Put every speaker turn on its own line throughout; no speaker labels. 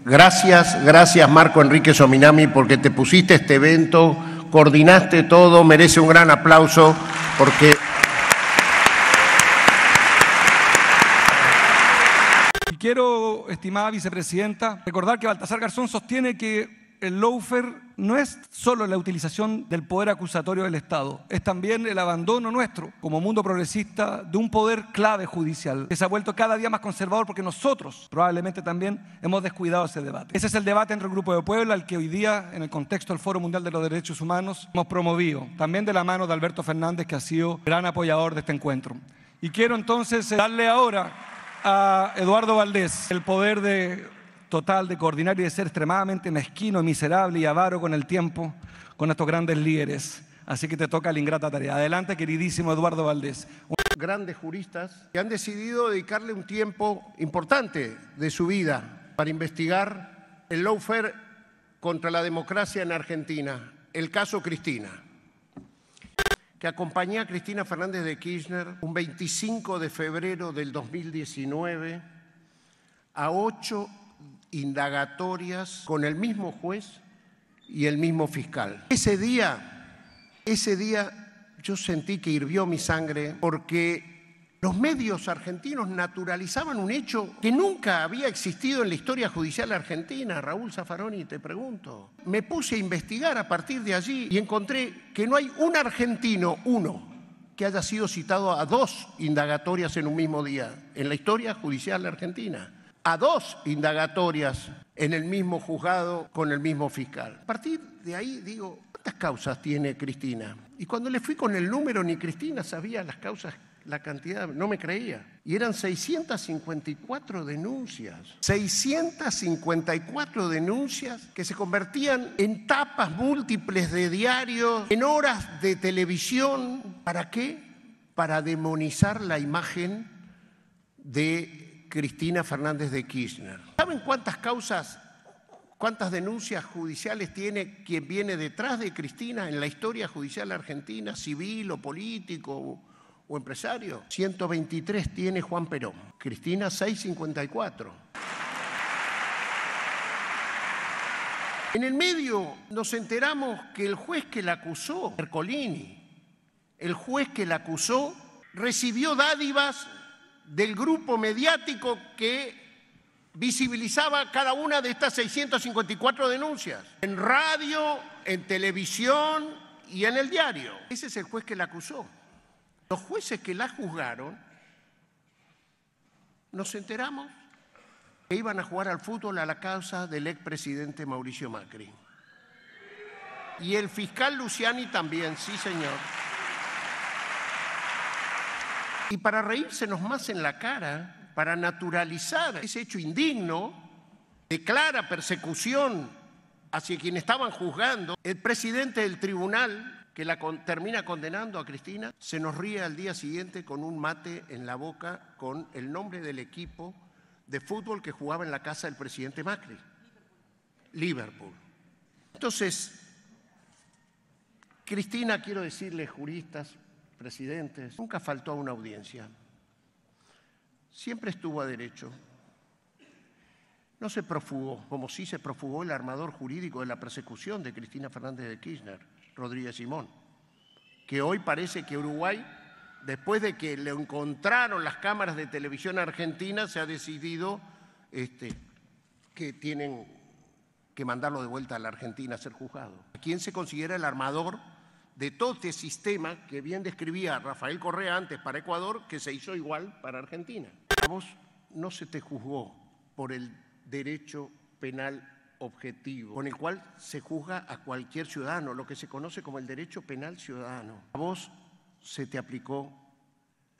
Gracias Marco Enrique Sominami, porque te pusiste este evento, coordinaste todo, merece un gran aplauso, porque...
Y quiero, estimada vicepresidenta, recordar que Baltasar Garzón sostiene que el lawfare no es solo la utilización del poder acusatorio del Estado, es también el abandono nuestro, como mundo progresista, de un poder clave judicial, que se ha vuelto cada día más conservador porque nosotros probablemente también hemos descuidado ese debate. Ese es el debate entre el Grupo de Puebla, al que hoy día, en el contexto del Foro Mundial de los Derechos Humanos, hemos promovido, también de la mano de Alberto Fernández, que ha sido gran apoyador de este encuentro. Y quiero entonces darle ahora a Eduardo Valdés el poder total de coordinar y de ser extremadamente mezquino, miserable y avaro con el tiempo, con estos grandes líderes. Así que te toca la ingrata tarea. Adelante, queridísimo Eduardo Valdés.
Grandes juristas que han decidido dedicarle un tiempo importante de su vida para investigar el lawfare contra la democracia en Argentina, el caso Cristina, que acompañé a Cristina Fernández de Kirchner un 25 de febrero del 2019 a 8 indagatorias con el mismo juez y el mismo fiscal. Ese día yo sentí que hirvió mi sangre porque los medios argentinos naturalizaban un hecho que nunca había existido en la historia judicial argentina. Raúl Zaffaroni, te pregunto. Me puse a investigar a partir de allí y encontré que no hay un argentino, que haya sido citado a 2 indagatorias en un mismo día en la historia judicial argentina. A 2 indagatorias en el mismo juzgado con el mismo fiscal. A partir de ahí digo, ¿cuántas causas tiene Cristina? Y cuando le fui con el número, ni Cristina sabía las causas, la cantidad, no me creía. Y eran 654 denuncias. 654 denuncias que se convertían en tapas múltiples de diarios, en horas de televisión. ¿Para qué? Para demonizar la imagen de Cristina Fernández de Kirchner. ¿Saben cuántas denuncias judiciales tiene quien viene detrás de Cristina en la historia judicial argentina, civil o político o empresario? 123 tiene Juan Perón. Cristina 654. En el medio nos enteramos que el juez que la acusó, Ercolini, el juez que la acusó, recibió dádivas del grupo mediático que visibilizaba cada una de estas 654 denuncias, en radio, en televisión y en el diario. Ese es el juez que la acusó. Los jueces que la juzgaron, nos enteramos que iban a jugar al fútbol a la causa del expresidente Mauricio Macri. Y el fiscal Luciani también, sí señor. Y para reírsenos más en la cara, para naturalizar ese hecho indigno, de clara persecución hacia quienes estaban juzgando, el presidente del tribunal, que termina condenando a Cristina, se nos ríe al día siguiente con un mate en la boca con el nombre del equipo de fútbol que jugaba en la casa del presidente Macri, Liverpool. Entonces, Cristina, quiero decirles, juristas, presidentes, nunca faltó a una audiencia. Siempre estuvo a derecho. No se profugó, como sí se profugó el armador jurídico de la persecución de Cristina Fernández de Kirchner, Rodríguez Simón, que hoy parece que Uruguay, después de que le encontraron las cámaras de televisión argentina, se ha decidido que tienen que mandarlo de vuelta a la Argentina a ser juzgado. ¿Quién se considera el armador de todo este sistema que bien describía Rafael Correa antes para Ecuador, que se hizo igual para Argentina? A vos no se te juzgó por el derecho penal objetivo, con el cual se juzga a cualquier ciudadano, lo que se conoce como el derecho penal ciudadano. A vos se te aplicó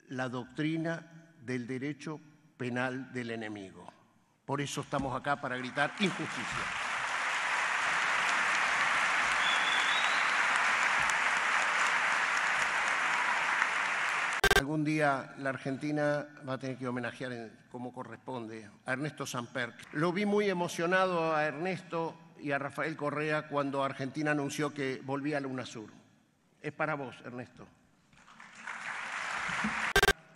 la doctrina del derecho penal del enemigo. Por eso estamos acá, para gritar injusticia. Algún día la Argentina va a tener que homenajear como corresponde a Ernesto Samper. Lo vi muy emocionado a Ernesto y a Rafael Correa cuando Argentina anunció que volvía a la UNASUR. Es para vos, Ernesto.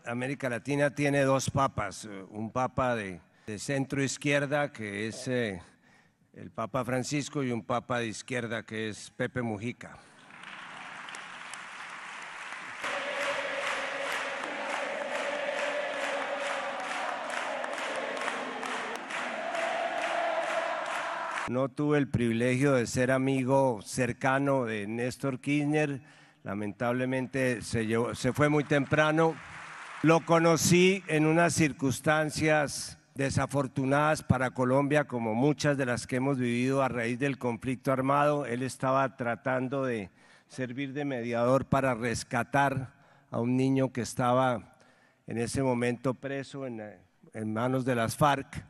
América Latina tiene 2 papas, un papa de centro izquierda que es el Papa Francisco y un Papa de izquierda que es Pepe Mujica. No tuve el privilegio de ser amigo cercano de Néstor Kirchner, lamentablemente se fue muy temprano. Lo conocí en unas circunstancias desafortunadas para Colombia, como muchas de las que hemos vivido a raíz del conflicto armado. Él estaba tratando de servir de mediador para rescatar a un niño que estaba en ese momento preso en manos de las FARC.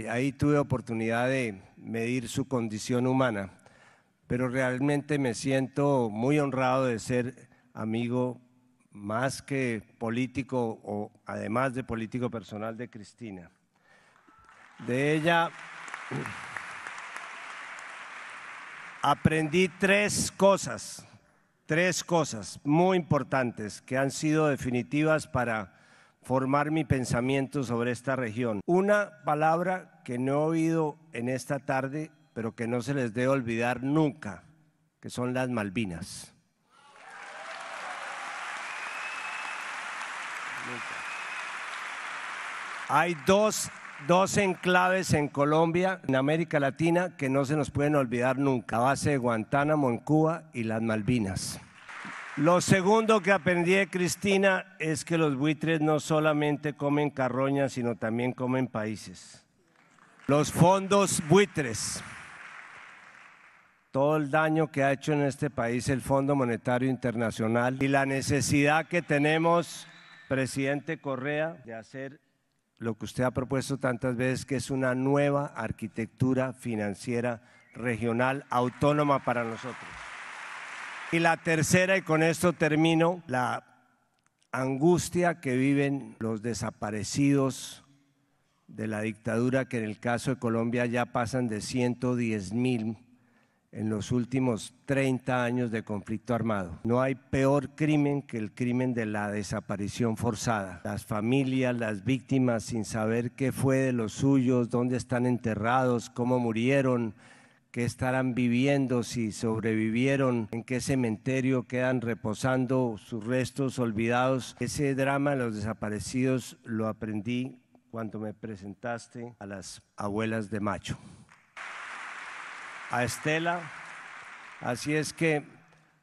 Ahí tuve oportunidad de medir su condición humana, pero realmente me siento muy honrado de ser amigo más que político o además de político personal de Cristina. De ella aprendí tres cosas muy importantes que han sido definitivas para formar mi pensamiento sobre esta región. Una palabra que no he oído en esta tarde, pero que no se les debe olvidar nunca, que son las Malvinas. Hay dos enclaves en Colombia, en América Latina, que no se nos pueden olvidar nunca, la base de Guantánamo en Cuba y las Malvinas. Lo segundo que aprendí de Cristina es que los buitres no solamente comen carroñas, sino también comen países. Los fondos buitres, todo el daño que ha hecho en este país el Fondo Monetario Internacional y la necesidad que tenemos, presidente Correa, de hacer lo que usted ha propuesto tantas veces, que es una nueva arquitectura financiera regional autónoma para nosotros. Y la tercera, y con esto termino, la angustia que viven los desaparecidos de la dictadura, que en el caso de Colombia ya pasan de 110.000 en los últimos 30 años de conflicto armado. No hay peor crimen que el crimen de la desaparición forzada. Las familias, las víctimas, sin saber qué fue de los suyos, dónde están enterrados, cómo murieron, qué estarán viviendo, si sobrevivieron, en qué cementerio quedan reposando sus restos olvidados. Ese drama de los desaparecidos lo aprendí cuando me presentaste a las abuelas de Macho, a Estela. Así es que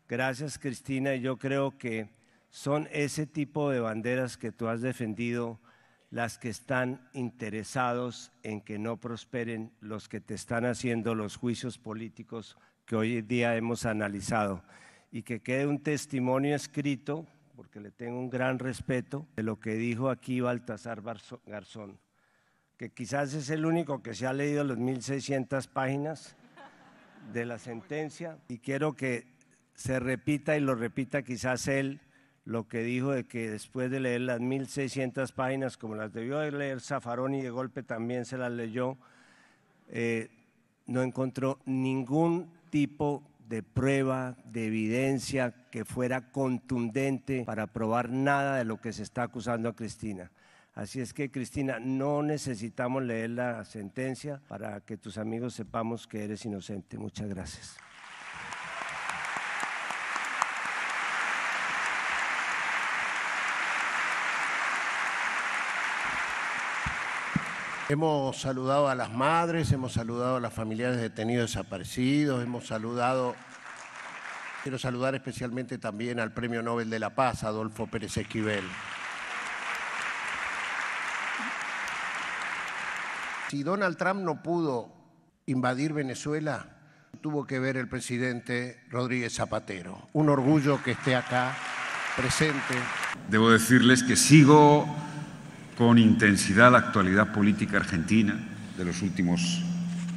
gracias, Cristina, y yo creo que son ese tipo de banderas que tú has defendido las que están interesados en que no prosperen los que te están haciendo los juicios políticos que hoy en día hemos analizado, y que quede un testimonio escrito, porque le tengo un gran respeto, de lo que dijo aquí Baltasar Garzón, que quizás es el único que se ha leído las 1.600 páginas de la sentencia, y quiero que se repita y lo repita quizás él, lo que dijo de que después de leer las 1.600 páginas, como las debió de leer Zaffaroni y de golpe también se las leyó, no encontró ningún tipo de prueba, de evidencia que fuera contundente para probar nada de lo que se está acusando a Cristina. Así es que, Cristina, no necesitamos leer la sentencia para que tus amigos sepamos que eres inocente. Muchas gracias.
Hemos saludado a las madres, hemos saludado a las familiares de detenidos desaparecidos, quiero saludar especialmente también al Premio Nobel de la Paz, Adolfo Pérez Esquivel. Si Donald Trump no pudo invadir Venezuela, tuvo que ver el presidente Rodríguez Zapatero. Un orgullo que esté acá presente.
Debo decirles que sigo con intensidad la actualidad política argentina de los últimos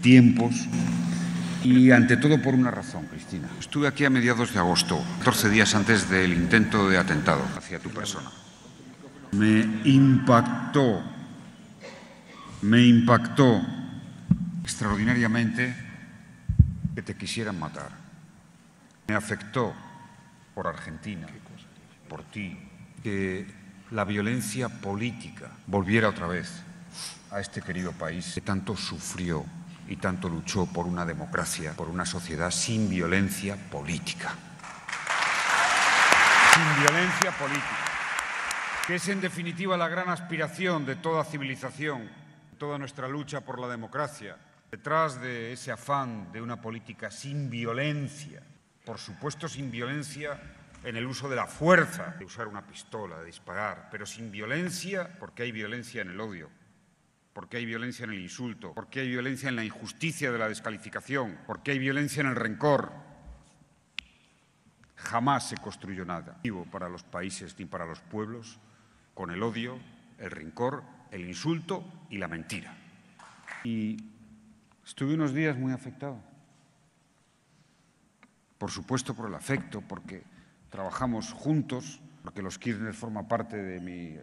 tiempos y ante todo por una razón, Cristina. Estuve aquí a mediados de agosto, 14 días antes del intento de atentado hacia tu persona. Me impactó extraordinariamente que te quisieran matar. Me afectó por Argentina, por ti, que la violencia política volviera otra vez a este querido país que tanto sufrió y tanto luchó por una democracia, por una sociedad sin violencia política. Sin violencia política, que es en definitiva la gran aspiración de toda civilización, toda nuestra lucha por la democracia. Detrás de ese afán de una política sin violencia, por supuesto sin violencia en el uso de la fuerza, de usar una pistola, de disparar, pero sin violencia porque hay violencia en el odio, porque hay violencia en el insulto, porque hay violencia en la injusticia de la descalificación, porque hay violencia en el rencor. Jamás se construyó nada para los países ni para los pueblos con el odio, el rencor, el insulto y la mentira. Y estuve unos días muy afectado. Por supuesto por el afecto, porque trabajamos juntos, porque los Kirchner forman parte de mi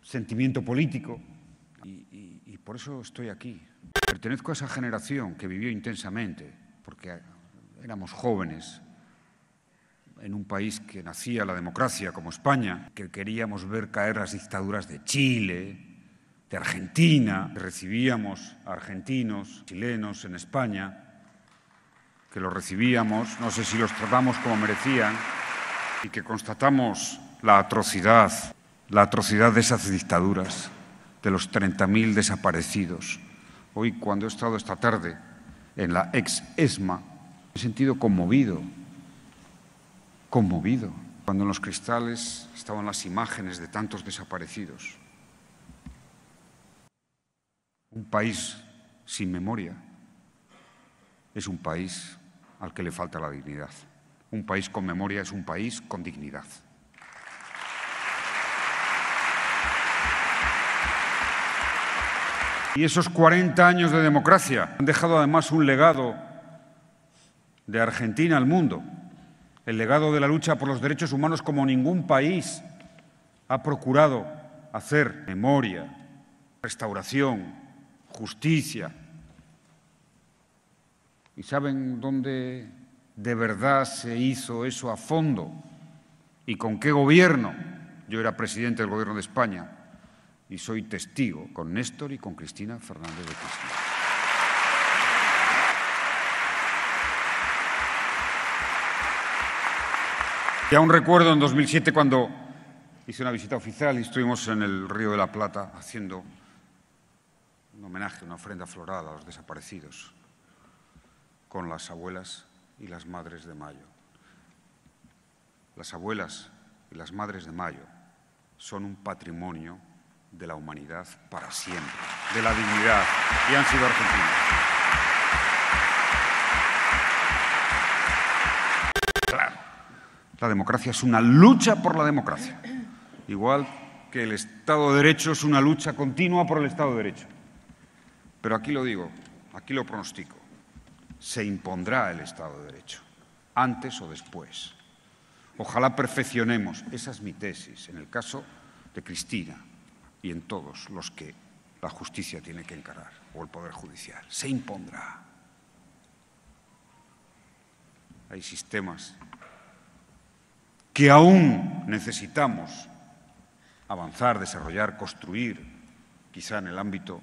sentimiento político y por eso estoy aquí. Pertenezco a esa generación que vivió intensamente, porque éramos jóvenes en un país que nacía la democracia como España, que queríamos ver caer las dictaduras de Chile, de Argentina, que recibíamos a argentinos, chilenos en España, que los recibíamos, no sé si los tratamos como merecían, y que constatamos la atrocidad de esas dictaduras, de los 30.000 desaparecidos. Hoy, cuando he estado esta tarde en la ex-ESMA, me he sentido conmovido, cuando en los cristales estaban las imágenes de tantos desaparecidos. Un país sin memoria es un país al que le falta la dignidad. Un país con memoria es un país con dignidad. Y esos 40 años de democracia han dejado además un legado de Argentina al mundo. El legado de la lucha por los derechos humanos como ningún país ha procurado hacer. Memoria, restauración, justicia. ¿Y saben dónde de verdad se hizo eso a fondo? ¿Y con qué gobierno? Yo era presidente del Gobierno de España y soy testigo con Néstor y con Cristina Fernández de Kirchner. Y aún recuerdo en 2007 cuando hice una visita oficial y estuvimos en el Río de la Plata haciendo un homenaje, una ofrenda floral a los desaparecidos con las abuelas y las madres de Mayo. Las abuelas y las madres de Mayo son un patrimonio de la humanidad para siempre, de la dignidad, y han sido argentinos. Claro, la democracia es una lucha por la democracia, igual que el Estado de Derecho es una lucha continua por el Estado de Derecho. Pero aquí lo digo, aquí lo pronostico, se impondrá el Estado de Derecho, antes o después. Ojalá perfeccionemos, esa es mi tesis, en el caso de Cristina y en todos los que la justicia tiene que encarar, o el Poder Judicial. Se impondrá. Hay sistemas que aún necesitamos avanzar, desarrollar, construir, quizá en el ámbito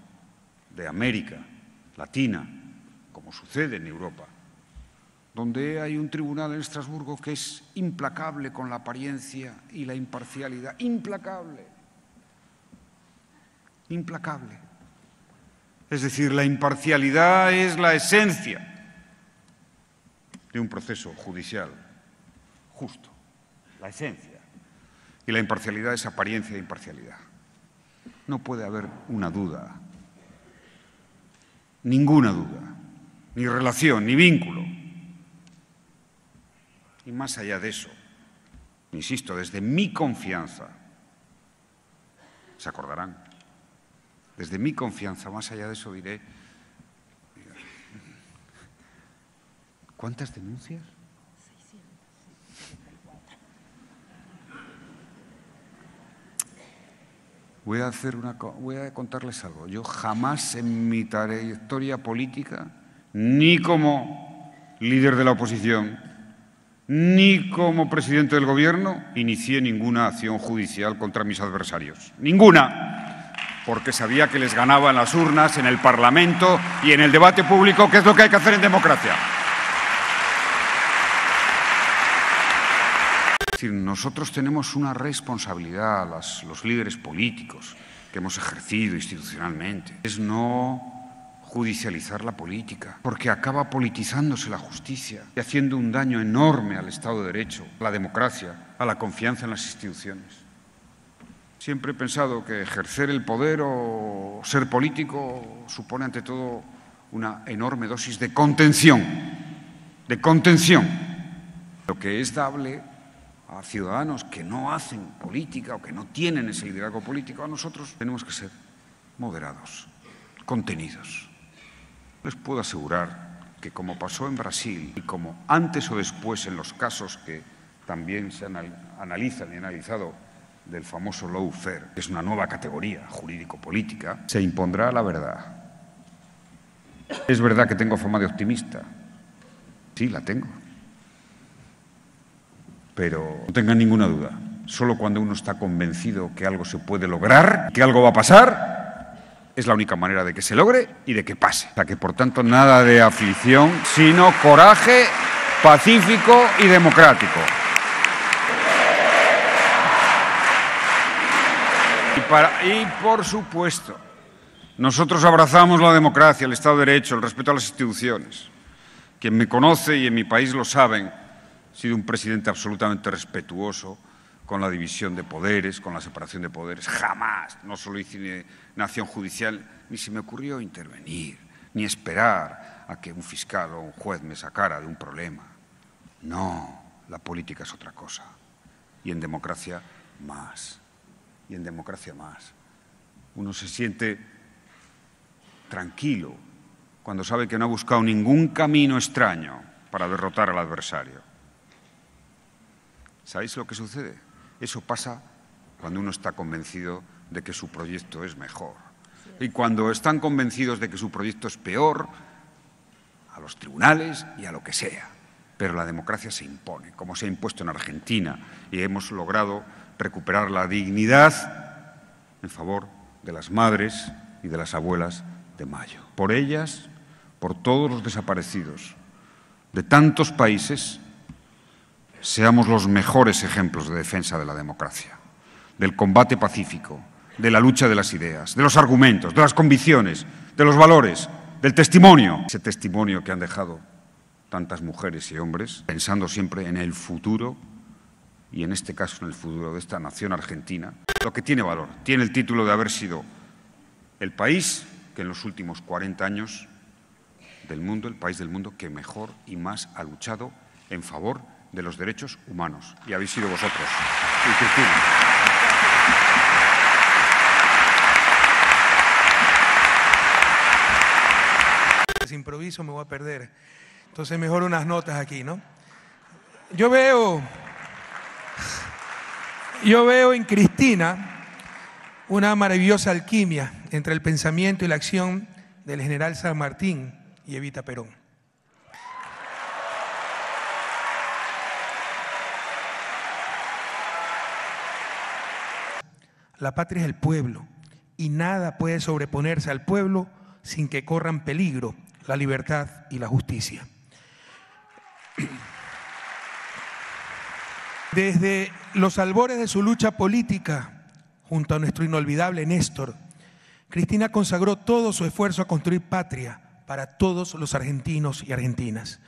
de América Latina, como sucede en Europa, donde hay un tribunal en Estrasburgo que es implacable con la apariencia y la imparcialidad. Implacable. Implacable. Es decir, la imparcialidad es la esencia de un proceso judicial justo. La esencia. Y la imparcialidad es apariencia de imparcialidad. No puede haber una duda. Ninguna duda. Ni relación, ni vínculo. Y más allá de eso, insisto, desde mi confianza, se acordarán, desde mi confianza, más allá de eso diré, ¿cuántas denuncias? 600. Voy a contarles algo. Yo jamás en mi trayectoria política, ni como líder de la oposición, ni como presidente del Gobierno, inicié ninguna acción judicial contra mis adversarios. ¡Ninguna! porque sabía que les ganaba en las urnas, en el Parlamento y en el debate público, que es lo que hay que hacer en democracia. Es decir, nosotros tenemos una responsabilidad, los líderes políticos que hemos ejercido institucionalmente, es no judicializar la política, porque acaba politizándose la justicia y haciendo un daño enorme al Estado de Derecho, a la democracia, a la confianza en las instituciones. Siempre he pensado que ejercer el poder o ser político supone ante todo una enorme dosis de contención, lo que es dable a ciudadanos que no hacen política o que no tienen ese liderazgo político. A nosotros tenemos que ser moderados, contenidos. Les puedo asegurar que, como pasó en Brasil y como antes o después en los casos que también se analizan y han analizado del famoso lawfare, que es una nueva categoría jurídico-política, se impondrá la verdad. Es verdad que tengo fama de optimista. Sí, la tengo. Pero no tengan ninguna duda, solo cuando uno está convencido que algo se puede lograr, que algo va a pasar, es la única manera de que se logre y de que pase. O sea que, por tanto, nada de aflicción, sino coraje pacífico y democrático. Y por supuesto, nosotros abrazamos la democracia, el Estado de Derecho, el respeto a las instituciones. Quien me conoce y en mi país lo saben, he sido un presidente absolutamente respetuoso con la división de poderes, con la separación de poderes. Jamás, no solo hice una acción judicial, ni se me ocurrió intervenir, ni esperar a que un fiscal o un juez me sacara de un problema. No, la política es otra cosa. Y en democracia más. Y en democracia más. Uno se siente tranquilo cuando sabe que no ha buscado ningún camino extraño para derrotar al adversario. ¿Sabéis lo que sucede? Eso pasa cuando uno está convencido de que su proyecto es mejor. Y cuando están convencidos de que su proyecto es peor, a los tribunales y a lo que sea. Pero la democracia se impone, como se ha impuesto en Argentina, y hemos logrado recuperar la dignidad en favor de las madres y de las abuelas de Mayo. Por ellas, por todos los desaparecidos de tantos países, seamos los mejores ejemplos de defensa de la democracia, del combate pacífico, de la lucha de las ideas, de los argumentos, de las convicciones, de los valores, del testimonio. Ese testimonio que han dejado tantas mujeres y hombres, pensando siempre en el futuro, y en este caso en el futuro de esta nación argentina, lo que tiene valor. Tiene el título de haber sido el país que en los últimos 40 años del mundo, el país del mundo que mejor y más ha luchado en favor de los derechos humanos. Y habéis sido vosotros. Y Cristina.
Si improviso me voy a perder. Entonces mejor unas notas aquí, ¿no? Yo veo en Cristina una maravillosa alquimia entre el pensamiento y la acción del general San Martín y Evita Perón. La patria es el pueblo y nada puede sobreponerse al pueblo sin que corran peligro la libertad y la justicia. Desde los albores de su lucha política, junto a nuestro inolvidable Néstor, Cristina consagró todo su esfuerzo a construir patria para todos los argentinos y argentinas,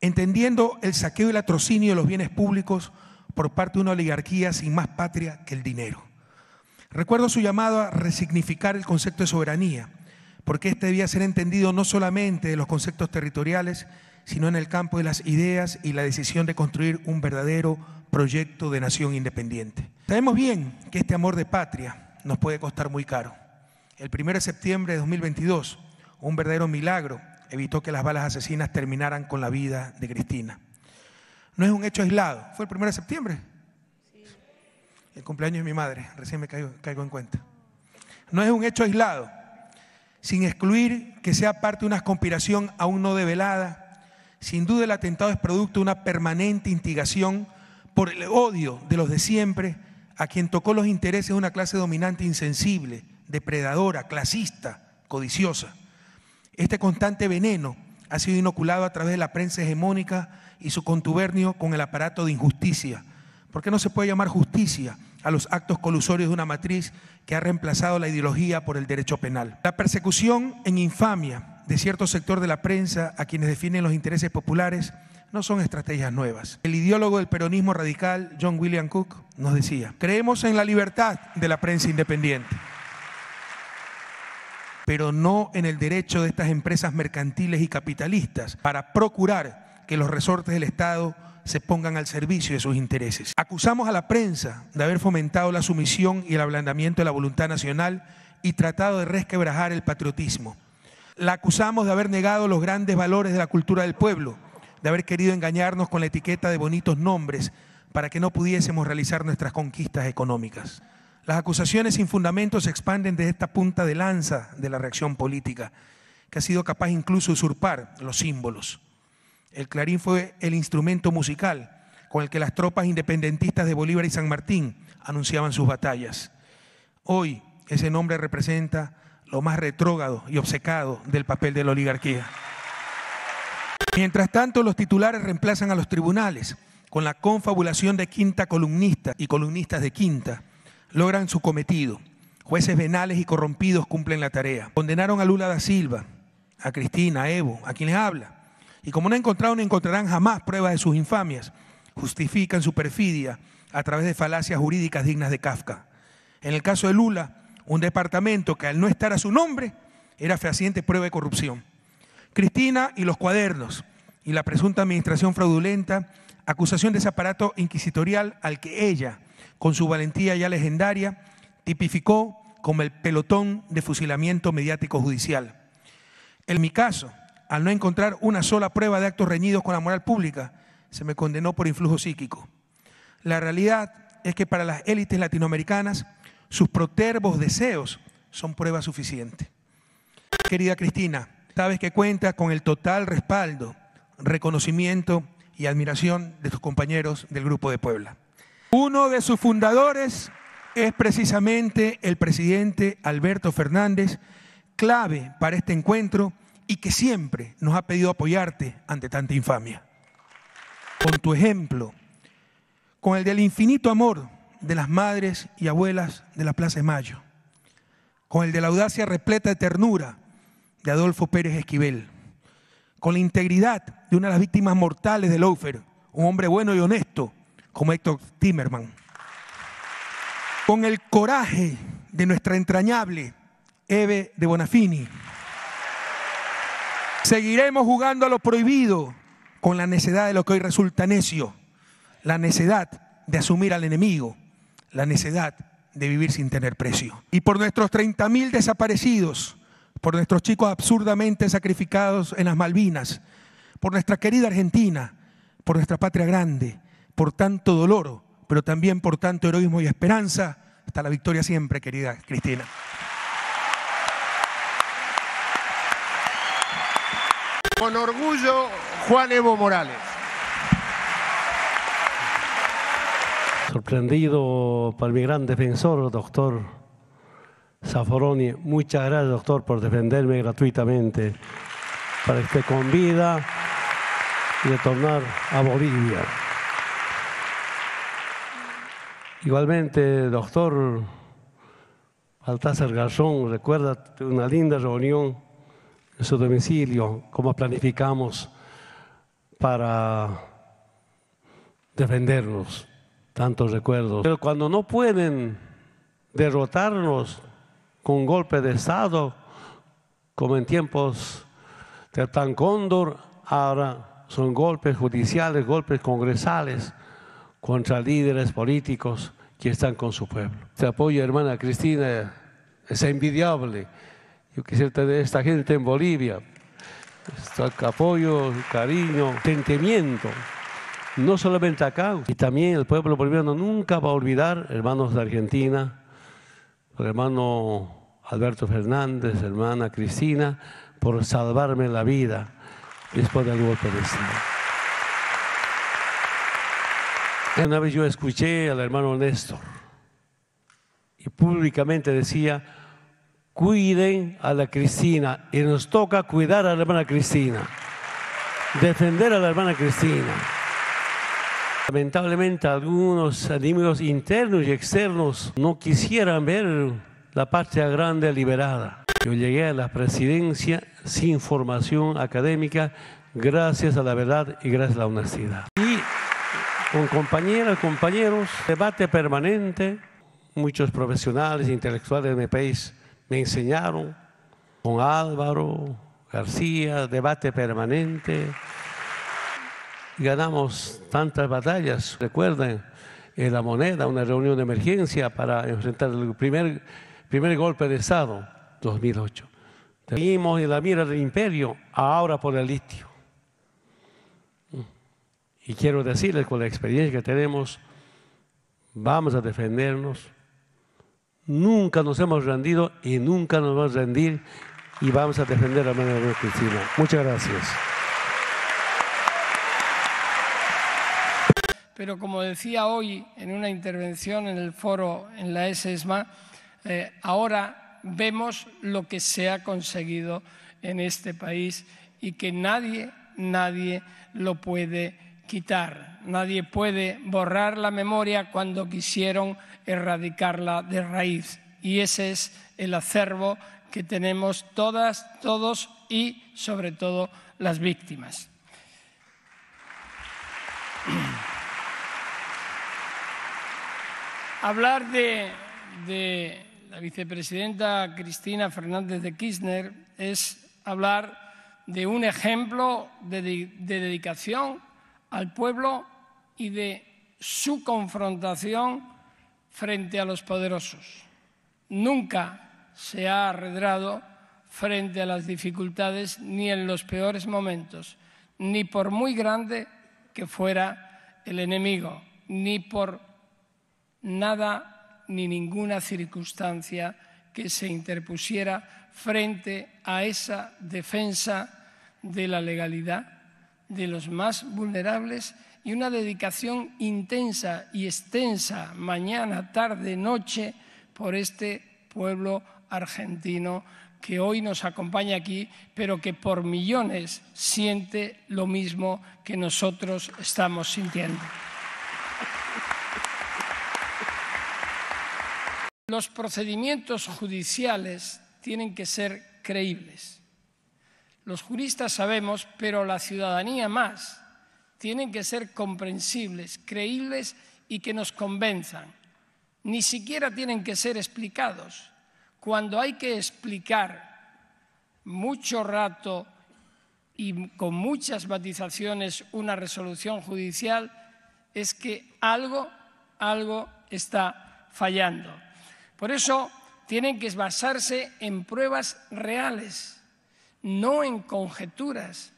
entendiendo el saqueo y el latrocinio de los bienes públicos por parte de una oligarquía sin más patria que el dinero. Recuerdo su llamado a resignificar el concepto de soberanía, porque este debía ser entendido no solamente de los conceptos territoriales, sino en el campo de las ideas y la decisión de construir un verdadero proyecto de nación independiente. Sabemos bien que este amor de patria nos puede costar muy caro. El 1 de septiembre de 2022, un verdadero milagro evitó que las balas asesinas terminaran con la vida de Cristina. No es un hecho aislado. ¿Fue el 1 de septiembre? Sí. El cumpleaños de mi madre, recién me caigo en cuenta. No es un hecho aislado, sin excluir que sea parte de una conspiración aún no develada. Sin duda el atentado es producto de una permanente instigación por el odio de los de siempre, a quien tocó los intereses de una clase dominante insensible depredadora, clasista, codiciosa. Este constante veneno ha sido inoculado a través de la prensa hegemónica y su contubernio con el aparato de injusticia. ¿Por qué no se puede llamar justicia a los actos colusorios de una matriz que ha reemplazado la ideología por el derecho penal? La persecución en infamia de cierto sector de la prensa a quienes defienden los intereses populares no son estrategias nuevas. El ideólogo del peronismo radical, John William Cook, nos decía: creemos en la libertad de la prensa independiente, pero no en el derecho de estas empresas mercantiles y capitalistas para procurar que los resortes del Estado se pongan al servicio de sus intereses. Acusamos a la prensa de haber fomentado la sumisión y el ablandamiento de la voluntad nacional y tratado de resquebrajar el patriotismo. La acusamos de haber negado los grandes valores de la cultura del pueblo, de haber querido engañarnos con la etiqueta de bonitos nombres para que no pudiésemos realizar nuestras conquistas económicas. Las acusaciones sin fundamento se expanden desde esta punta de lanza de la reacción política, que ha sido capaz incluso de usurpar los símbolos. El Clarín fue el instrumento musical con el que las tropas independentistas de Bolívar y San Martín anunciaban sus batallas. Hoy ese nombre representa lo más retrógrado y obcecado del papel de la oligarquía. Mientras tanto, los titulares reemplazan a los tribunales con la confabulación de quinta columnista y columnistas de quinta. Logran su cometido. Jueces venales y corrompidos cumplen la tarea. Condenaron a Lula da Silva, a Cristina, a Evo, a quienes habla. Y como no encontraron ni encontrarán jamás pruebas de sus infamias, justifican su perfidia a través de falacias jurídicas dignas de Kafka. En el caso de Lula, un departamento que al no estar a su nombre era fehaciente prueba de corrupción. Cristina y los cuadernos y la presunta administración fraudulenta, acusación de ese aparato inquisitorial al que ella, con su valentía ya legendaria, tipificó como el pelotón de fusilamiento mediático judicial. En mi caso, al no encontrar una sola prueba de actos reñidos con la moral pública, se me condenó por influjo psíquico. La realidad es que para las élites latinoamericanas, sus protervos deseos son prueba suficiente. Querida Cristina, sabes que cuenta con el total respaldo, reconocimiento y admiración de tus compañeros del Grupo de Puebla. Uno de sus fundadores es precisamente el presidente Alberto Fernández, clave para este encuentro y que siempre nos ha pedido apoyarte ante tanta infamia. Con tu ejemplo, con el del infinito amor de las madres y abuelas de la Plaza de Mayo, con el de la audacia repleta de ternura de Adolfo Pérez Esquivel, con la integridad de una de las víctimas mortales del lawfare, un hombre bueno y honesto como Héctor Timerman, con el coraje de nuestra entrañable Eve de Bonafini. Seguiremos jugando a lo prohibido con la necedad de lo que hoy resulta necio, la necedad de asumir al enemigo, la necedad de vivir sin tener precio. Y por nuestros 30.000 desaparecidos, por nuestros chicos absurdamente sacrificados en las Malvinas, por nuestra querida Argentina, por nuestra patria grande, por tanto dolor, pero también por tanto heroísmo y esperanza, hasta la victoria siempre, querida Cristina.
Con orgullo, Juan Evo Morales.
Sorprendido por mi gran defensor, doctor Zaffaroni. Muchas gracias, doctor, por defenderme gratuitamente para que esté con vida y retornar a Bolivia. Igualmente, doctor Baltasar Garzón, recuerda una linda reunión en su domicilio, cómo planificamos para defendernos, tantos recuerdos. Pero cuando no pueden derrotarnos con golpe de Estado, como en tiempos de Tan Cóndor, ahora son golpes judiciales, golpes congresales contra líderes políticos que están con su pueblo. Este apoyo, hermana Cristina, es envidiable. Yo quisiera tener esta gente en Bolivia. Este apoyo, cariño, sentimiento, no solamente acá, y también el pueblo boliviano nunca va a olvidar, hermanos de Argentina, el hermano Alberto Fernández, hermana Cristina, por salvarme la vida después del golpe de Estado. Una vez yo escuché al hermano Néstor y públicamente decía: cuiden a la Cristina y nos toca cuidar a la hermana Cristina, defender a la hermana Cristina. Lamentablemente algunos enemigos internos y externos no quisieran ver la patria grande liberada. Yo llegué a la presidencia sin formación académica, gracias a la verdad y gracias a la honestidad. Y con compañeras, compañeros, debate permanente, muchos profesionales intelectuales de mi país me enseñaron, con Álvaro García, debate permanente. Ganamos tantas batallas, recuerden, en La Moneda, una reunión de emergencia para enfrentar el primer golpe de Estado, 2008. Seguimos en la mira del imperio, ahora por el litio. Y quiero decirles, con la experiencia que tenemos, vamos a defendernos. Nunca nos hemos rendido y nunca nos vamos a rendir y vamos a defender a la hermana Cristina. Muchas gracias.
Pero como decía hoy en una intervención en el foro en la ESMA, ahora vemos lo que se ha conseguido en este país y que nadie lo puede quitar. Nadie puede borrar la memoria cuando quisieron erradicarla de raíz. Y ese es el acervo que tenemos todas, todos y sobre todo las víctimas. Hablar de la vicepresidenta Cristina Fernández de Kirchner es hablar de un ejemplo de dedicación al pueblo y de su confrontación frente a los poderosos. Nunca se ha arredrado frente a las dificultades ni en los peores momentos, ni por muy grande que fuera el enemigo, ni por nada ni ninguna circunstancia que se interpusiera frente a esa defensa de la legalidad de los más vulnerables y una dedicación intensa y extensa mañana, tarde, noche por este pueblo argentino que hoy nos acompaña aquí, pero que por millones siente lo mismo que nosotros estamos sintiendo. Los procedimientos judiciales tienen que ser creíbles. Los juristas sabemos, pero la ciudadanía más, tienen que ser comprensibles, creíbles y que nos convenzan. Ni siquiera tienen que ser explicados. Cuando hay que explicar mucho rato y con muchas matizaciones una resolución judicial, es que algo está fallando. Por eso tienen que basarse en pruebas reales, no en conjeturas,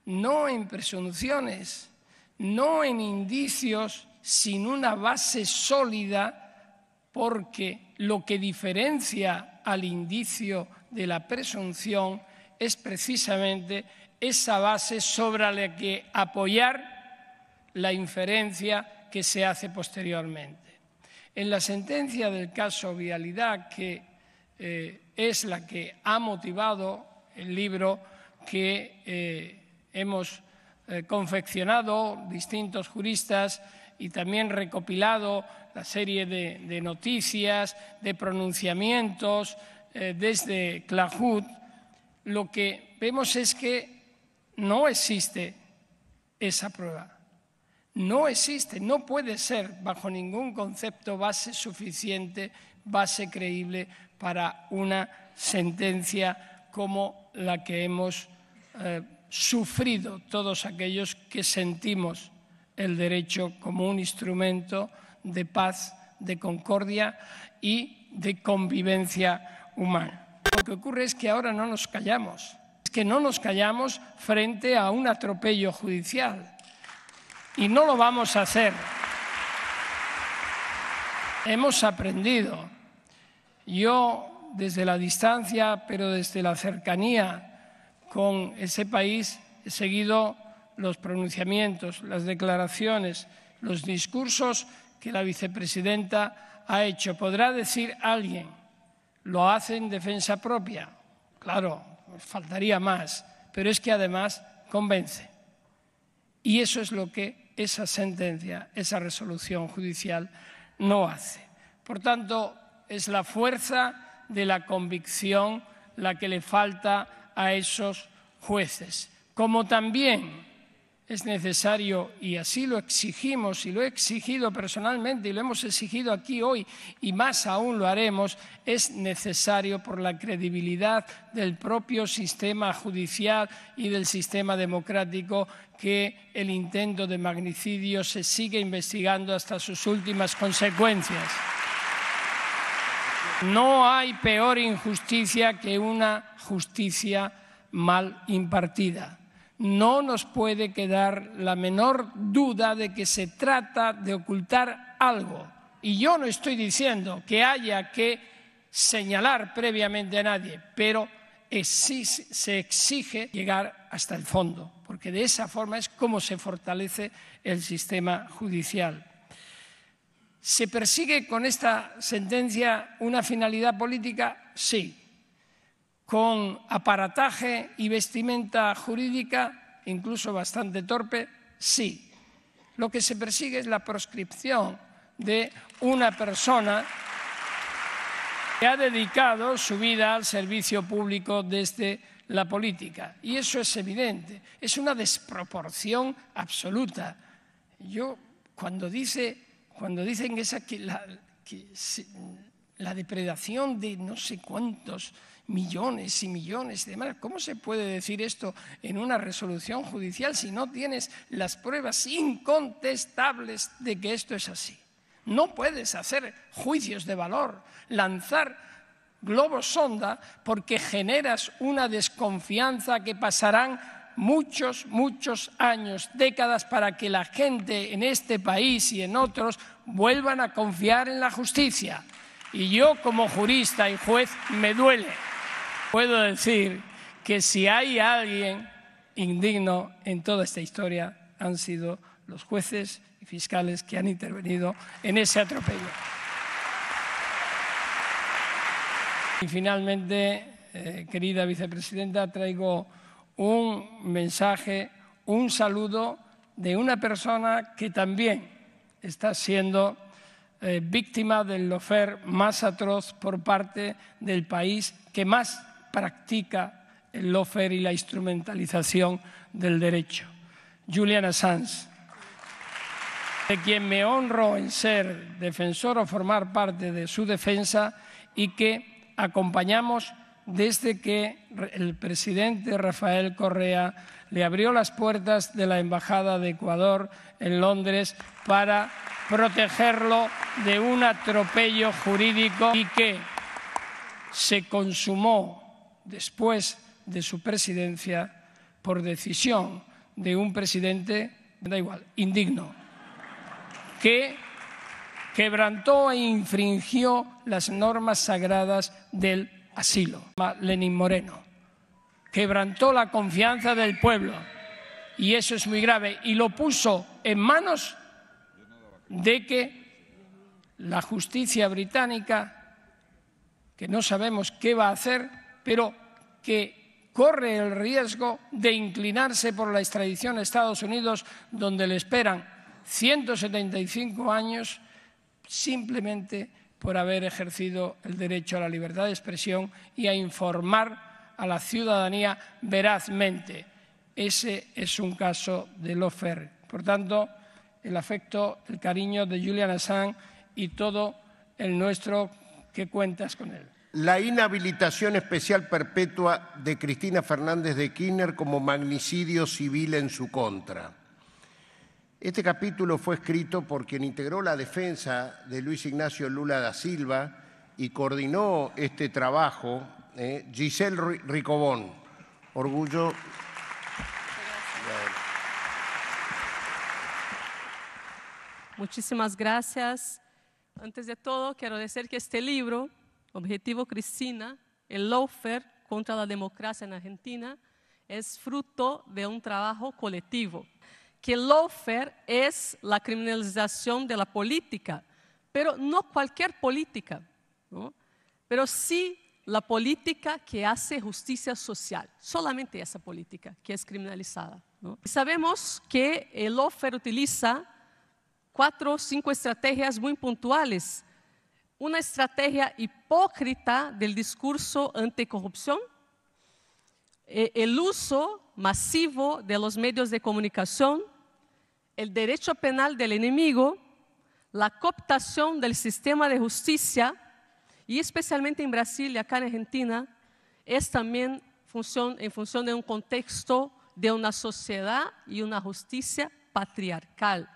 no en presunciones, no en indicios sin una base sólida, porque lo que diferencia al indicio de la presunción es precisamente esa base sobre la que apoyar la inferencia que se hace posteriormente. En la sentencia del caso Vialidad, que es la que ha motivado el libro que hemos confeccionado distintos juristas y también recopilado la serie de noticias, de pronunciamientos desde Clahut, lo que vemos es que no existe esa prueba. No existe, no puede ser bajo ningún concepto base suficiente, base creíble para una sentencia como la que hemos sufrido todos aquellos que sentimos el derecho como un instrumento de paz, de concordia y de convivencia humana. Lo que ocurre es que ahora no nos callamos, es que no nos callamos frente a un atropello judicial. Y no lo vamos a hacer. Hemos aprendido. Yo, desde la distancia, pero desde la cercanía con ese país, he seguido los pronunciamientos, las declaraciones, los discursos que la vicepresidenta ha hecho. Podrá decir alguien, lo hace en defensa propia. Claro, faltaría más, pero es que además convence. Y eso es lo que esa sentencia, esa resolución judicial no hace. Por tanto, es la fuerza de la convicción la que le falta a esos jueces. Como también es necesario, y así lo exigimos, y lo he exigido personalmente, y lo hemos exigido aquí hoy, y más aún lo haremos, es necesario por la credibilidad del propio sistema judicial y del sistema democrático que el intento de magnicidio se siga investigando hasta sus últimas consecuencias. No hay peor injusticia que una justicia mal impartida. No nos puede quedar la menor duda de que se trata de ocultar algo. Y yo no estoy diciendo que haya que señalar previamente a nadie, pero se exige llegar hasta el fondo, porque de esa forma es como se fortalece el sistema judicial. ¿Se persigue con esta sentencia una finalidad política? Sí. ¿Con aparataje y vestimenta jurídica, incluso bastante torpe? Sí. Lo que se persigue es la proscripción de una persona que ha dedicado su vida al servicio público desde la política. Y eso es evidente. Es una desproporción absoluta. Yo, cuando dicen que la depredación de no sé cuántos millones y millones de demás, ¿cómo se puede decir esto en una resolución judicial si no tienes las pruebas incontestables de que esto es así? No puedes hacer juicios de valor, lanzar globos sonda, porque generas una desconfianza que pasarán muchos años, décadas, para que la gente en este país y en otros vuelvan a confiar en la justicia. Y yo, como jurista y juez, me duele. Puedo decir que si hay alguien indigno en toda esta historia, han sido los jueces y fiscales que han intervenido en ese atropello. Y finalmente, querida vicepresidenta, traigo un mensaje, un saludo de una persona que también está siendo víctima del lawfare más atroz por parte del país que más practica el lawfare y la instrumentalización del derecho. Julian Assange, de quien me honro en ser defensor o formar parte de su defensa y que acompañamos desde que el presidente Rafael Correa le abrió las puertas de la Embajada de Ecuador en Londres para protegerlo de un atropello jurídico y que se consumó después de su presidencia por decisión de un presidente, da igual, indigno, que quebrantó e infringió las normas sagradas del asilo. Lenín Moreno quebrantó la confianza del pueblo y eso es muy grave y lo puso en manos de que la justicia británica, que no sabemos qué va a hacer, pero que corre el riesgo de inclinarse por la extradición a Estados Unidos, donde le esperan 175 años simplemente por haber ejercido el derecho a la libertad de expresión y a informar a la ciudadanía verazmente. Ese es un caso de lawfare. Por tanto, el afecto, el cariño de Julian Assange y todo el nuestro, que cuentas con él.
La inhabilitación especial perpetua de Cristina Fernández de Kirchner como magnicidio civil en su contra. Este capítulo fue escrito por quien integró la defensa de Luis Ignacio Lula da Silva y coordinó este trabajo, Giselle Ricobón. Orgullo.
Muchísimas gracias. Antes de todo, quiero decir que este libro, Objetivo Cristina, el lawfare contra la democracia en Argentina, es fruto de un trabajo colectivo. Que el lawfare es la criminalización de la política, pero no cualquier política, ¿no? Pero sí la política que hace justicia social, solamente esa política que es criminalizada, ¿no? Sabemos que el lawfare utiliza 4 o 5 estrategias muy puntuales. Una estrategia hipócrita del discurso anticorrupción, el uso masivo de los medios de comunicación, el derecho penal del enemigo, la cooptación del sistema de justicia, y especialmente en Brasil y acá en Argentina, es también en función de un contexto de una sociedad y una justicia patriarcal.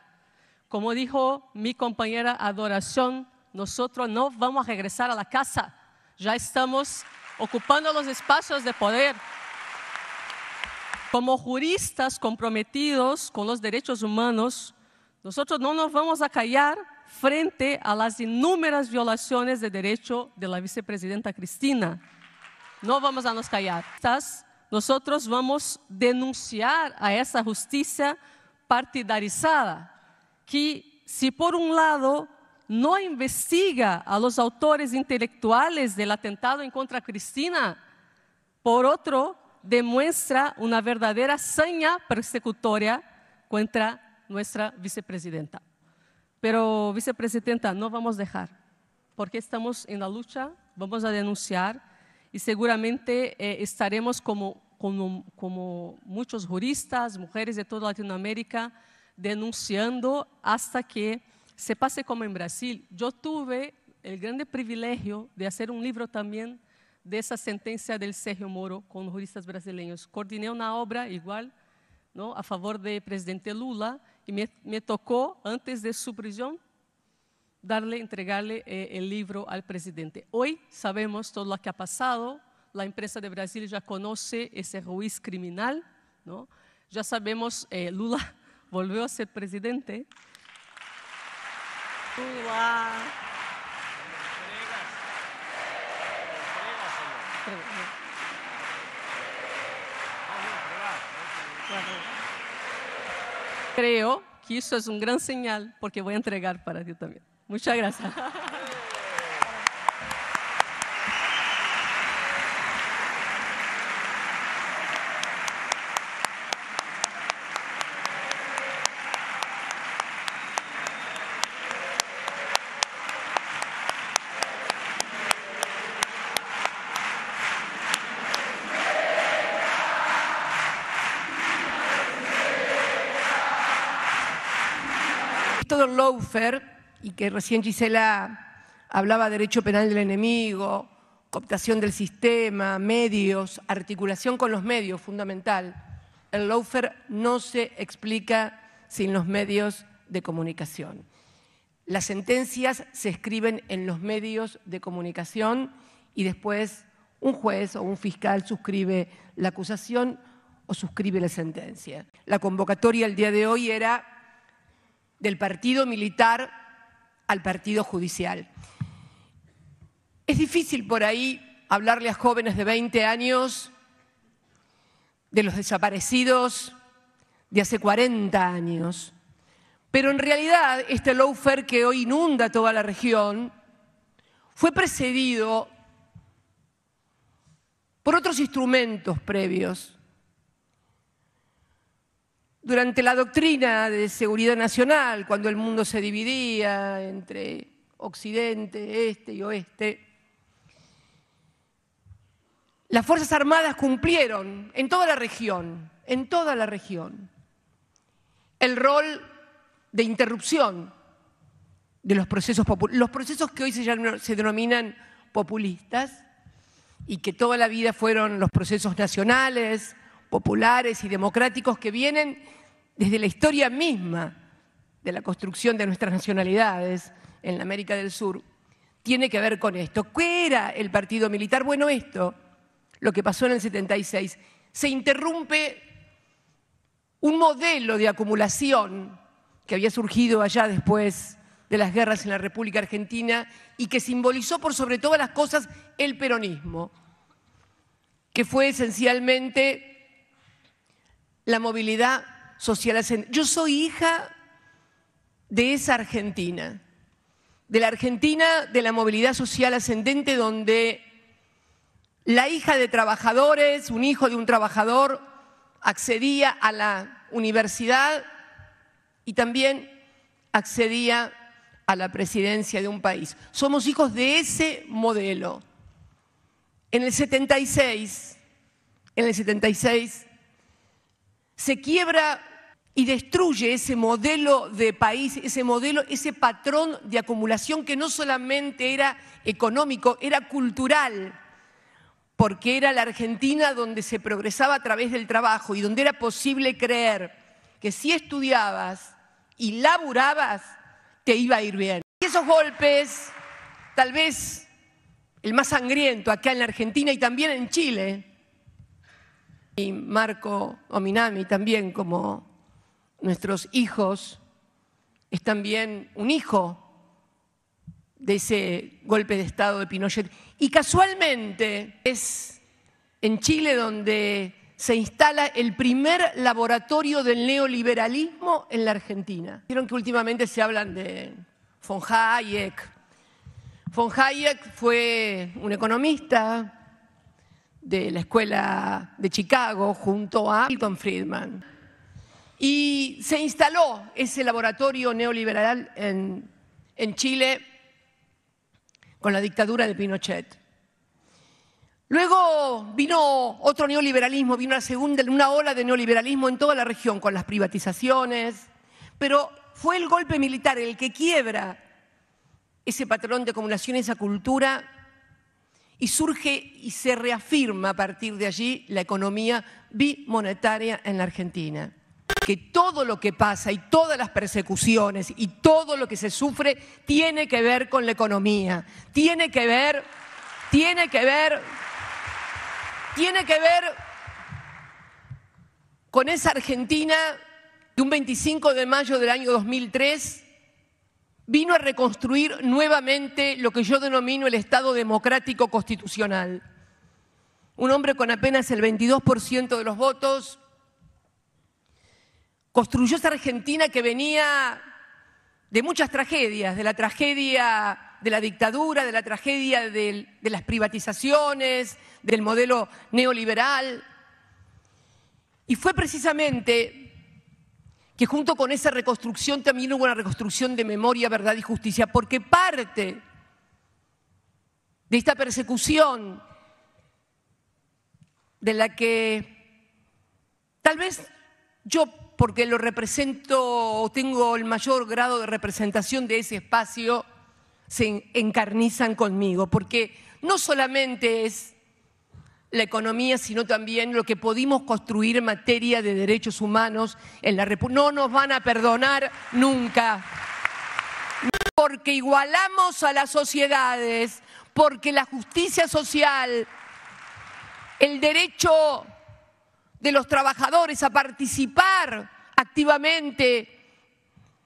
Como dijo mi compañera Adoración, nosotros no vamos a regresar a la casa, ya estamos ocupando los espacios de poder. Como juristas comprometidos con los derechos humanos, nosotros no nos vamos a callar frente a las innumerables violaciones de derecho de la vicepresidenta Cristina. No vamos a nos callar. Nosotros vamos a denunciar a esa justicia partidarizada, que si por un lado no investiga a los autores intelectuales del atentado en contra Cristina, por otro demuestra una verdadera hazaña persecutoria contra nuestra vicepresidenta. Pero, vicepresidenta, no vamos a dejar, porque estamos en la lucha, vamos a denunciar y seguramente estaremos como muchos juristas, mujeres de toda Latinoamérica, denunciando hasta que se pase como en Brasil. Yo tuve el grande privilegio de hacer un libro también de esa sentencia del Sérgio Moro con juristas brasileños. Coordiné una obra igual, ¿no?, a favor del presidente Lula, y me tocó, antes de su prisión, entregarle el libro al presidente. Hoy sabemos todo lo que ha pasado, la imprensa de Brasil ya conoce ese juicio criminal, ¿no? Ya sabemos, Lula volvió a ser presidente. Creo que eso es un gran señal, porque voy a entregar para ti también. Muchas gracias.
Todo el lawfare, y que recién Gisela hablaba de derecho penal del enemigo, cooptación del sistema, medios, articulación con los medios, fundamental. El lawfare no se explica sin los medios de comunicación. Las sentencias se escriben en los medios de comunicación y después un juez o un fiscal suscribe la acusación o suscribe la sentencia. La convocatoria el día de hoy era del partido militar al partido judicial. Es difícil por ahí hablarle a jóvenes de 20 años de los desaparecidos de hace 40 años, pero en realidad este lawfare que hoy inunda toda la región fue precedido por otros instrumentos previos. Durante la doctrina de seguridad nacional, cuando el mundo se dividía entre occidente, este y oeste, las Fuerzas Armadas cumplieron en toda la región, el rol de interrupción de los procesos que hoy se denominan populistas y que toda la vida fueron los procesos nacionales, populares y democráticos que vienen desde la historia misma de la construcción de nuestras nacionalidades en la América del Sur, tiene que ver con esto. ¿Qué era el partido militar? Bueno, esto, lo que pasó en el 76, se interrumpe un modelo de acumulación que había surgido allá después de las guerras en la República Argentina y que simbolizó por sobre todas las cosas el peronismo, que fue esencialmente la movilidad social ascendente. Yo soy hija de esa Argentina, de la Argentina de la movilidad social ascendente, donde La hija de trabajadores, un hijo de un trabajador, accedía a la universidad y también accedía a la presidencia de un país. Somos hijos de ese modelo. En el 76 se quiebra y destruye ese modelo de país, ese patrón de acumulación que no solamente era económico, era cultural, porque era la Argentina donde se progresaba a través del trabajo y donde era posible creer que si estudiabas y laburabas, te iba a ir bien. Y esos golpes, tal vez el más sangriento acá en la Argentina y también en Chile, y Marco Ominami también, como nuestros hijos, es también un hijo de ese golpe de Estado de Pinochet. Y casualmente es en Chile donde se instala el primer laboratorio del neoliberalismo en la Argentina. Vieron que últimamente se hablan de von Hayek. Von Hayek fue un economista de la Escuela de Chicago junto a Milton Friedman. Y se instaló ese laboratorio neoliberal en Chile con la dictadura de Pinochet. Luego vino otro neoliberalismo, vino una ola de neoliberalismo en toda la región con las privatizaciones, pero fue el golpe militar el que quiebra ese patrón de acumulación, esa cultura, y surge y se reafirma a partir de allí la economía bimonetaria en la Argentina. Que todo lo que pasa y todas las persecuciones y todo lo que se sufre tiene que ver con la economía, tiene que ver con esa Argentina que un 25 de mayo del año 2003 vino a reconstruir nuevamente lo que yo denomino el Estado democrático constitucional. Un hombre con apenas el 22% de los votos construyó esa Argentina que venía de muchas tragedias, de la tragedia de la dictadura, de la tragedia de las privatizaciones, del modelo neoliberal. Y fue precisamente que junto con esa reconstrucción también hubo una reconstrucción de memoria, verdad y justicia, porque parte de esta persecución de la que tal vez yo, porque lo represento o tengo el mayor grado de representación de ese espacio, se encarnizan conmigo, porque no solamente es la economía, sino también lo que pudimos construir en materia de derechos humanos en la República. No nos van a perdonar nunca, porque igualamos a las sociedades, porque la justicia social, el derecho de los trabajadores a participar activamente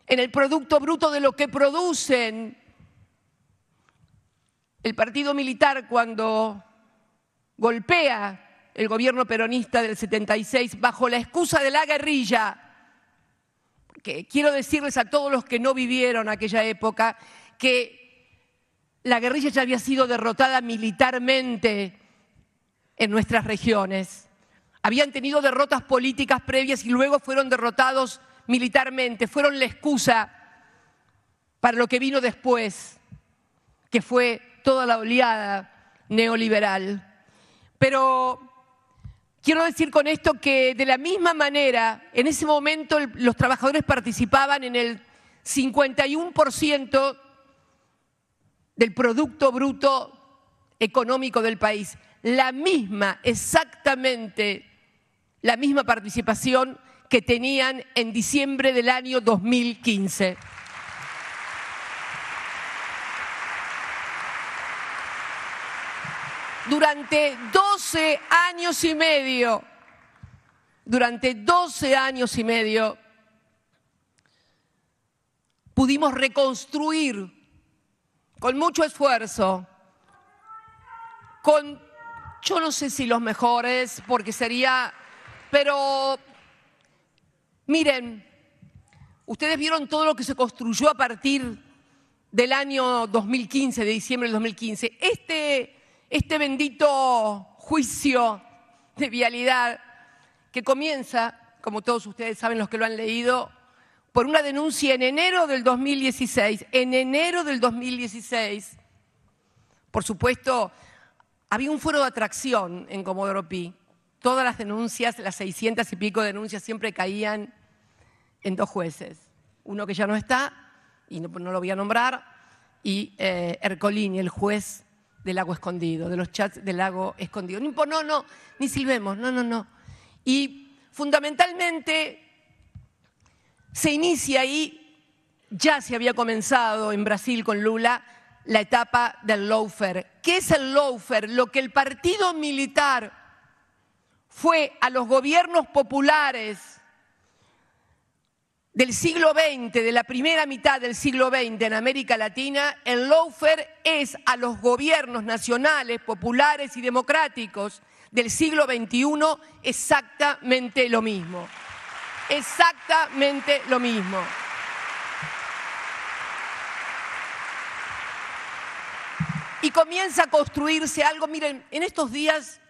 en el Producto Bruto de lo que producen. El partido militar, cuando golpea el gobierno peronista del 76 bajo la excusa de la guerrilla, que quiero decirles a todos los que no vivieron aquella época que la guerrilla ya había sido derrotada militarmente en nuestras regiones. Habían tenido derrotas políticas previas y luego fueron derrotados militarmente. Fueron la excusa para lo que vino después, que fue toda la oleada neoliberal. Pero quiero decir con esto que de la misma manera, en ese momento los trabajadores participaban en el 51% del Producto Bruto económico del país. Exactamente la misma participación que tenían en diciembre del año 2015. Durante 12 años y medio, pudimos reconstruir con mucho esfuerzo, yo no sé si los mejores, porque sería, pero miren, ustedes vieron todo lo que se construyó a partir del año 2015, de diciembre del 2015. Este bendito juicio de vialidad que comienza, como todos ustedes saben los que lo han leído, por una denuncia en enero del 2016. En enero del 2016, por supuesto, había un foro de atracción en Comodoro Pi. Todas las denuncias, las 600 y pico denuncias, siempre caían en dos jueces. Uno que ya no está, y no lo voy a nombrar, y Ercolini, el juez del Lago Escondido, de los chats del Lago Escondido. No, ni silbemos, no. Y fundamentalmente se inicia ahí, ya se había comenzado en Brasil con Lula, la etapa del lawfare. ¿Qué es el lawfare? Lo que el partido militar fue a los gobiernos populares del siglo XX, de la primera mitad del siglo XX en América Latina, el lawfare es a los gobiernos nacionales, populares y democráticos del siglo XXI exactamente lo mismo. Exactamente lo mismo. Y comienza a construirse algo. Miren, en estos días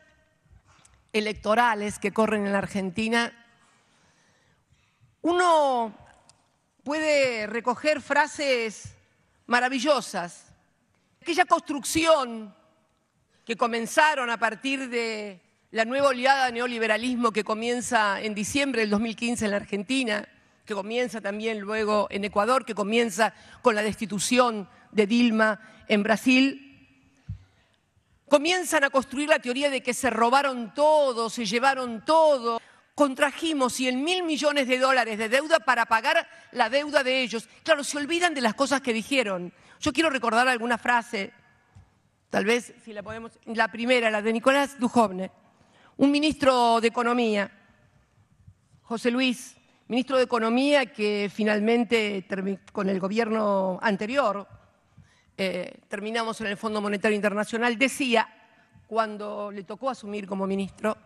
electorales que corren en la Argentina, uno puede recoger frases maravillosas. Aquella construcción que comenzaron a partir de la nueva oleada de neoliberalismo que comienza en diciembre del 2015 en la Argentina, que comienza también luego en Ecuador, que comienza con la destitución de Dilma en Brasil, comienzan a construir la teoría de que se robaron todo, se llevaron todo. Contrajimos 100.000 millones de dólares de deuda para pagar la deuda de ellos. Claro, se olvidan de las cosas que dijeron. Yo quiero recordar alguna frase, tal vez si la podemos. La primera, la de Nicolás Dujovne, un ministro de Economía, José Luis, ministro de Economía que finalmente con el gobierno anterior terminamos en el Fondo Monetario Internacional, decía, cuando le tocó asumir como ministro,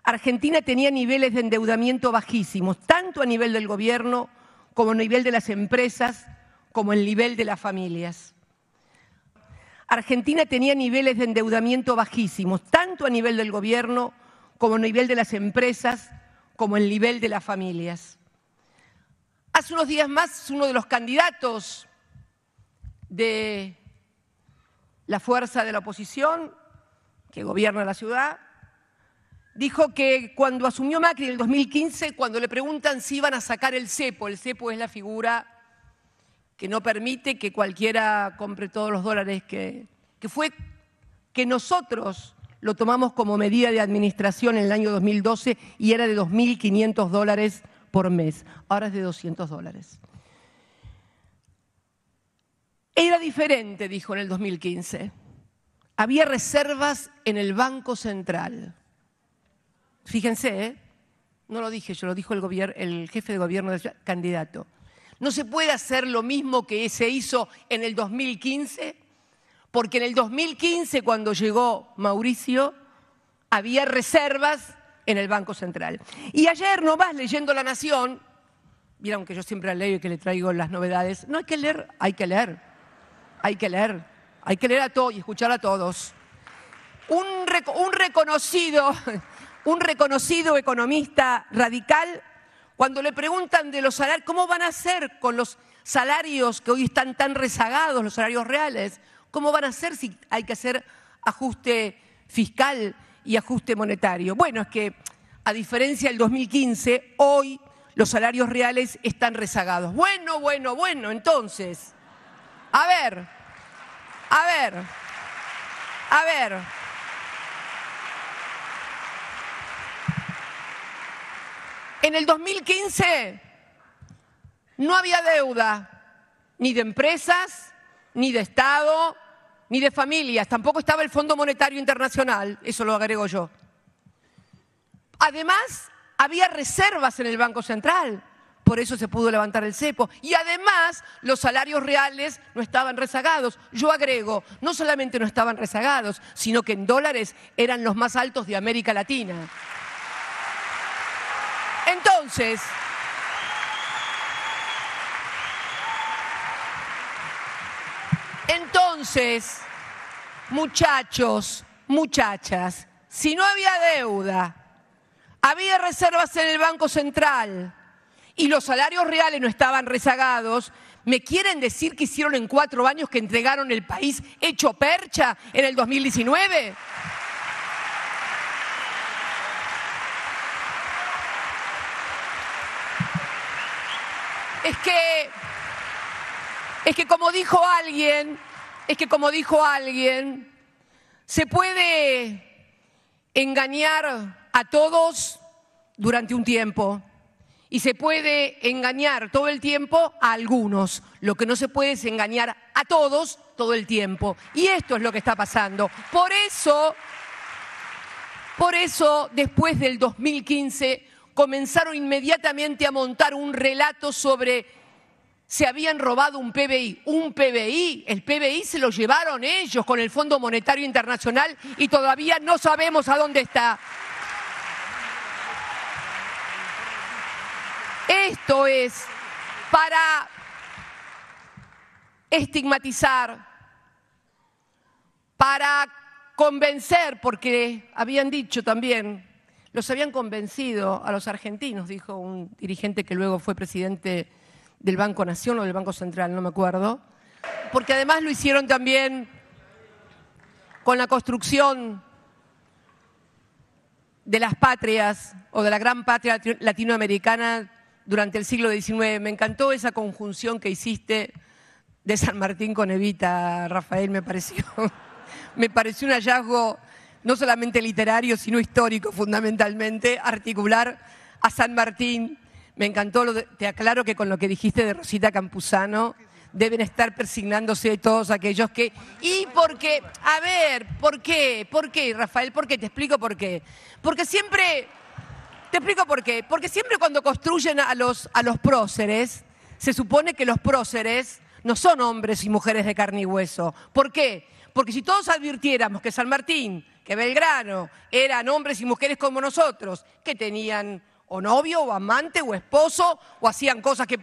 Argentina tenía niveles de endeudamiento bajísimos, tanto a nivel del gobierno como a nivel de las empresas, como el nivel de las familias. Argentina tenía niveles de endeudamiento bajísimos, tanto a nivel del gobierno como a nivel de las empresas, como el nivel de las familias. Hace unos días más, uno de los candidatos de la fuerza de la oposición, que gobierna la ciudad, dijo que cuando asumió Macri en el 2015, cuando le preguntan si iban a sacar el cepo es la figura que no permite que cualquiera compre todos los dólares, que nosotros lo tomamos como medida de administración en el año 2012 y era de $2.500 por mes, ahora es de $200. Era diferente, dijo en el 2015. Había reservas en el Banco Central. Fíjense, no lo dije yo, lo dijo el jefe de gobierno del candidato. No se puede hacer lo mismo que se hizo en el 2015, porque en el 2015, cuando llegó Mauricio, había reservas en el Banco Central. Y ayer nomás, leyendo La Nación, vieron que yo siempre la leo y que le traigo las novedades, no hay que leer, hay que leer. Hay que leer a todos y escuchar a todos. Un reconocido economista radical, cuando le preguntan de los salarios, ¿cómo van a hacer con los salarios que hoy están tan rezagados, los salarios reales? ¿Cómo van a hacer si hay que hacer ajuste fiscal y ajuste monetario? Bueno, es que a diferencia del 2015, hoy los salarios reales están rezagados. Bueno, entonces, a ver. En el 2015 no había deuda, ni de empresas, ni de Estado, ni de familias. Tampoco estaba el Fondo Monetario Internacional, eso lo agrego yo. Además, había reservas en el Banco Central. Por eso se pudo levantar el cepo. Y además, los salarios reales no estaban rezagados. Yo agrego, no solamente no estaban rezagados, sino que en dólares eran los más altos de América Latina. Entonces, muchachos, muchachas, si no había deuda, había reservas en el Banco Central y los salarios reales no estaban rezagados, ¿me quieren decir qué hicieron en 4 años que entregaron el país hecho percha en el 2019? Es que como dijo alguien, se puede engañar a todos durante un tiempo y se puede engañar todo el tiempo a algunos. Lo que no se puede es engañar a todos todo el tiempo. Y esto es lo que está pasando. Por eso, después del 2015, comenzaron inmediatamente a montar un relato sobre se habían robado un PBI. Un PBI, el PBI se lo llevaron ellos con el Fondo Monetario Internacional y todavía no sabemos a dónde está. Esto es para estigmatizar, para convencer, porque habían dicho también, los habían convencido a los argentinos, dijo un dirigente que luego fue presidente del Banco Nación o del Banco Central, no me acuerdo, porque además lo hicieron también con la construcción de las patrias o de la gran patria latinoamericana durante el siglo XIX. Me encantó esa conjunción que hiciste de San Martín con Evita, Rafael, me pareció un hallazgo no solamente literario, sino histórico fundamentalmente, articular a San Martín. Me encantó, te aclaro que con lo que dijiste de Rosita Campuzano, deben estar persignándose todos aquellos que... ¿Y por qué? A ver, ¿por qué? ¿Por qué, Rafael? ¿Por qué? Te explico por qué. Porque siempre... Te explico por qué. Porque siempre cuando construyen a los próceres, se supone que los próceres no son hombres y mujeres de carne y hueso. ¿Por qué? Porque si todos advirtiéramos que San Martín, que Belgrano, eran hombres y mujeres como nosotros, que tenían o novio, o amante, o esposo, o hacían cosas que...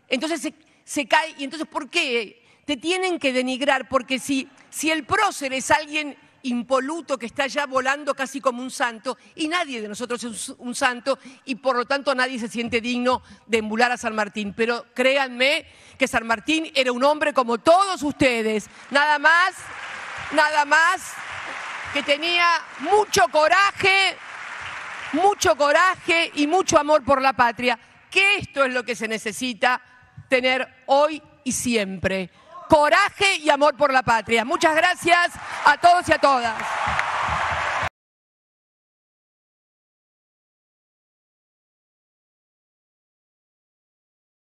Entonces se cae. ¿Y entonces por qué? Te tienen que denigrar, porque si el prócer es alguien impoluto que está ya volando casi como un santo, y nadie de nosotros es un santo, y por lo tanto nadie se siente digno de emular a San Martín. Pero créanme que San Martín era un hombre como todos ustedes, nada más que tenía mucho coraje y mucho amor por la patria, que esto es lo que se necesita tener hoy y siempre. Coraje y amor por la patria. Muchas gracias a todos y a todas.